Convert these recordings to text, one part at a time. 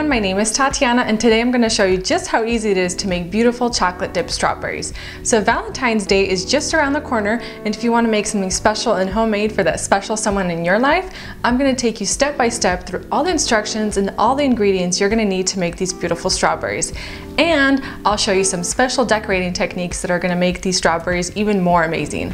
everyone, my name is Tatiana and today I'm going to show you just how easy it is to make beautiful chocolate dipped strawberries. So Valentine's Day is just around the corner, and if you want to make something special and homemade for that special someone in your life, I'm going to take you step by step through all the instructions and all the ingredients you're going to need to make these beautiful strawberries. And I'll show you some special decorating techniques that are going to make these strawberries even more amazing.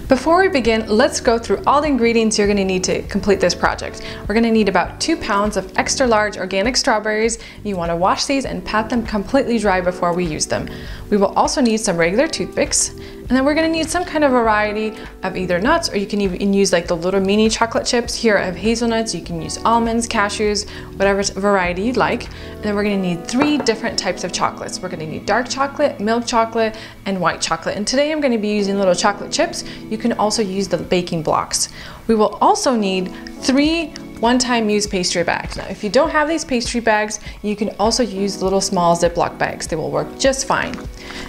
Before we begin, let's go through all the ingredients you're going to need to complete this project. We're going to need about 2 pounds of extra large organic strawberries. You want to wash these and pat them completely dry before we use them. We will also need some regular toothpicks, and then we're going to need some kind of variety of either nuts, or you can even use like the little mini chocolate chips. Here I have hazelnuts, you can use almonds, cashews, whatever variety you'd like. And then we're going to need 3 different types of chocolates. We're going to need dark chocolate, milk chocolate, and white chocolate. And today I'm going to be using little chocolate chips. You can also use the baking blocks. We will also need 3 one-time use pastry bags. Now, if you don't have these pastry bags, you can also use little small Ziploc bags. They will work just fine.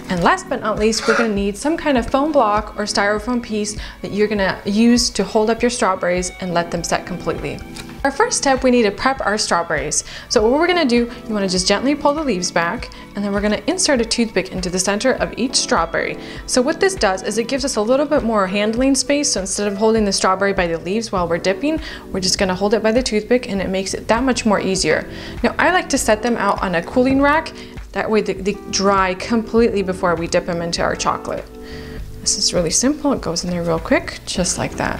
And last but not least, we're gonna need some kind of foam block or styrofoam piece that you're gonna use to hold up your strawberries and let them set completely. Our first step, we need to prep our strawberries. So what we're gonna do, you wanna just gently pull the leaves back, and then we're gonna insert a toothpick into the center of each strawberry. So what this does is it gives us a little bit more handling space. So instead of holding the strawberry by the leaves while we're dipping, we're just gonna hold it by the toothpick, and it makes it that much more easier. Now, I like to set them out on a cooling rack. That way they dry completely before we dip them into our chocolate. This is really simple. It goes in there real quick, just like that.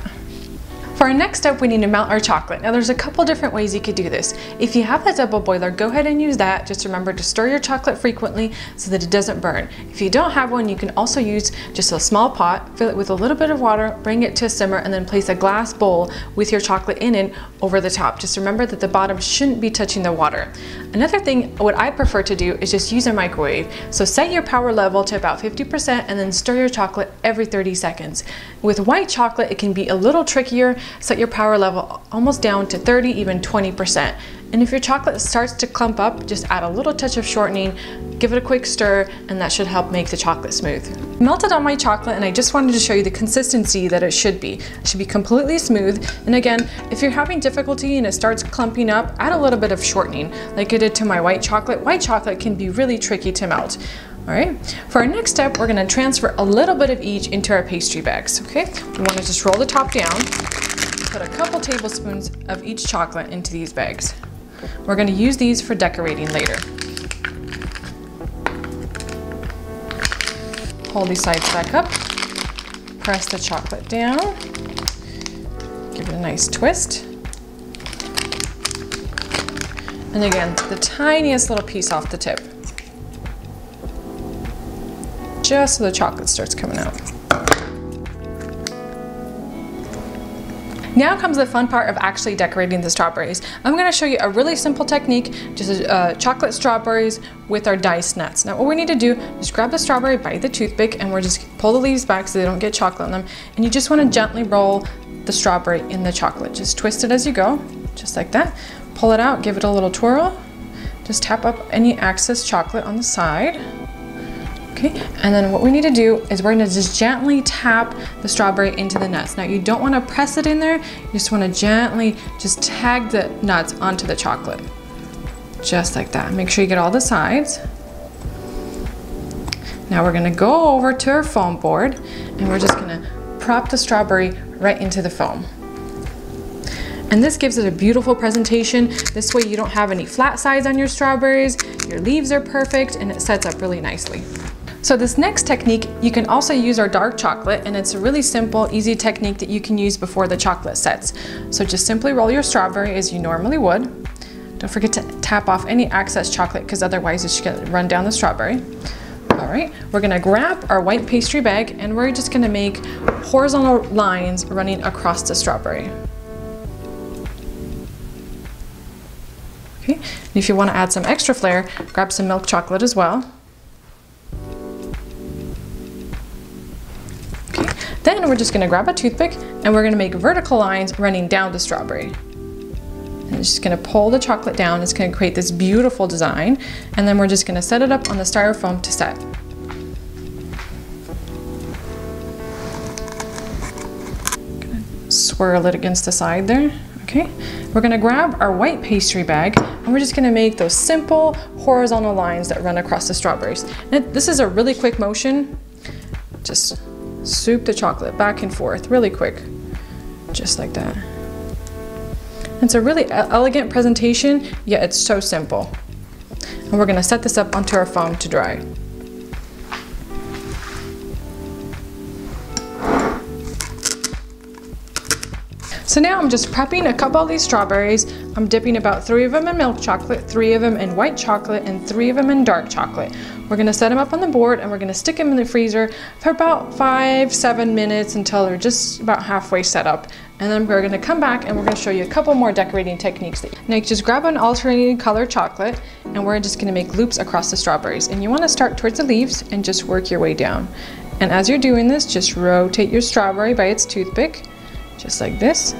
For our next step, we need to melt our chocolate. Now there's a couple different ways you could do this. If you have a double boiler, go ahead and use that. Just remember to stir your chocolate frequently so that it doesn't burn. If you don't have one, you can also use just a small pot, fill it with a little bit of water, bring it to a simmer, and then place a glass bowl with your chocolate in it over the top. Just remember that the bottom shouldn't be touching the water. Another thing, what I prefer to do is just use a microwave. So set your power level to about 50% and then stir your chocolate every 30 seconds. With white chocolate, it can be a little trickier. Set your power level almost down to 30, even 20%. And if your chocolate starts to clump up, just add a little touch of shortening, give it a quick stir, and that should help make the chocolate smooth. Melted on my chocolate, and I just wanted to show you the consistency that it should be. It should be completely smooth. And again, if you're having difficulty and it starts clumping up, add a little bit of shortening, like I did to my white chocolate. White chocolate can be really tricky to melt. All right, for our next step, we're gonna transfer a little bit of each into our pastry bags, okay? We wanna just roll the top down, put a couple tablespoons of each chocolate into these bags. We're gonna use these for decorating later. Hold these sides back up, press the chocolate down, give it a nice twist. And again, the tiniest little piece off the tip, just so the chocolate starts coming out. Now comes the fun part of actually decorating the strawberries. I'm going to show you a really simple technique, just chocolate strawberries with our diced nuts. Now what we need to do is grab the strawberry by the toothpick, and we're just pull the leaves back so they don't get chocolate on them. And you just want to gently roll the strawberry in the chocolate. Just twist it as you go, just like that. Pull it out, give it a little twirl. Just tap up any excess chocolate on the side. Okay, and then what we need to do is we're gonna just gently tap the strawberry into the nuts. Now you don't wanna press it in there, you just wanna gently just tag the nuts onto the chocolate. Just like that. Make sure you get all the sides. Now we're gonna go over to our foam board, and we're just gonna prop the strawberry right into the foam. And this gives it a beautiful presentation. This way you don't have any flat sides on your strawberries, your leaves are perfect, and it sets up really nicely. So this next technique, you can also use our dark chocolate, and it's a really simple, easy technique that you can use before the chocolate sets. So just simply roll your strawberry as you normally would. Don't forget to tap off any excess chocolate, because otherwise it's gonna run down the strawberry. All right, we're gonna grab our white pastry bag, and we're just gonna make horizontal lines running across the strawberry. Okay, and if you wanna add some extra flair, grab some milk chocolate as well. Then we're just gonna grab a toothpick, and we're gonna make vertical lines running down the strawberry. And it's just gonna pull the chocolate down. It's gonna create this beautiful design. And then we're just gonna set it up on the styrofoam to set. Gonna swirl it against the side there. Okay, we're gonna grab our white pastry bag and we're just gonna make those simple horizontal lines that run across the strawberries. And this is a really quick motion. Just swoop the chocolate back and forth really quick, just like that. It's a really elegant presentation, yet it's so simple. And we're gonna set this up onto our foam to dry. So now I'm just prepping a couple of these strawberries. I'm dipping about 3 of them in milk chocolate, 3 of them in white chocolate, and 3 of them in dark chocolate. We're gonna set them up on the board and we're gonna stick them in the freezer for about 5-7 minutes until they're just about halfway set up. And then we're gonna come back and we're gonna show you a couple more decorating techniques. Now you just grab an alternating color chocolate and we're just gonna make loops across the strawberries. And you wanna start towards the leaves and just work your way down. And as you're doing this, just rotate your strawberry by its toothpick, just like this.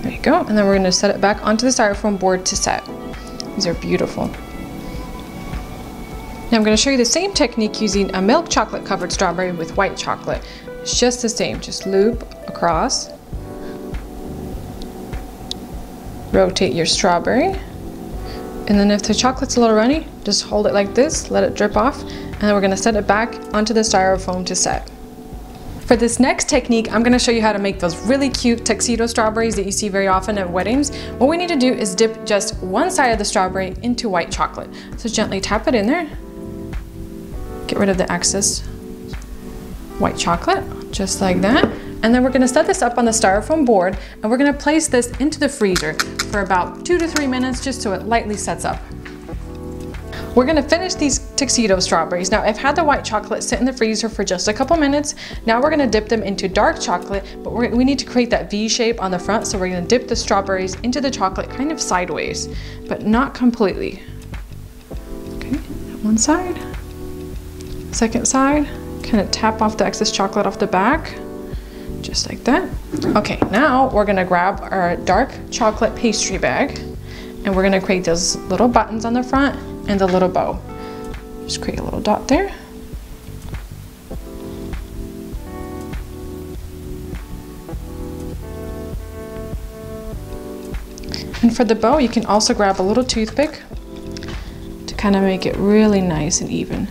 There you go. And then we're gonna set it back onto the styrofoam board to set. These are beautiful. Now I'm gonna show you the same technique using a milk chocolate covered strawberry with white chocolate. It's just the same, just loop across. Rotate your strawberry. And then if the chocolate's a little runny, just hold it like this, let it drip off, and then we're gonna set it back onto the styrofoam to set. For this next technique, I'm gonna show you how to make those really cute tuxedo strawberries that you see very often at weddings. What we need to do is dip just one side of the strawberry into white chocolate. So gently tap it in there. Get rid of the excess white chocolate, just like that. And then we're gonna set this up on the styrofoam board and we're gonna place this into the freezer for about 2 to 3 minutes just so it lightly sets up. We're gonna finish these tuxedo strawberries. Now I've had the white chocolate sit in the freezer for just a couple minutes. Now we're gonna dip them into dark chocolate, but we need to create that V shape on the front, so we're gonna dip the strawberries into the chocolate kind of sideways, but not completely. Okay, one side, second side, kind of tap off the excess chocolate off the back, just like that. Okay, now we're gonna grab our dark chocolate pastry bag and we're gonna create those little buttons on the front and the little bow. Just create a little dot there. And for the bow, you can also grab a little toothpick to kind of make it really nice and even.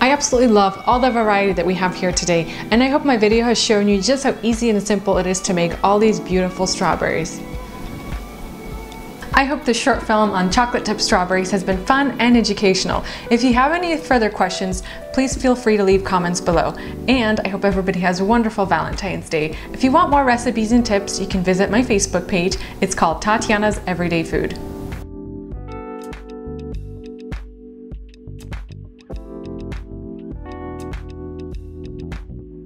I absolutely love all the variety that we have here today, and I hope my video has shown you just how easy and simple it is to make all these beautiful strawberries. I hope this short film on chocolate dipped strawberries has been fun and educational. If you have any further questions, please feel free to leave comments below. And I hope everybody has a wonderful Valentine's Day. If you want more recipes and tips, you can visit my Facebook page. It's called Tatiana's Everyday Food.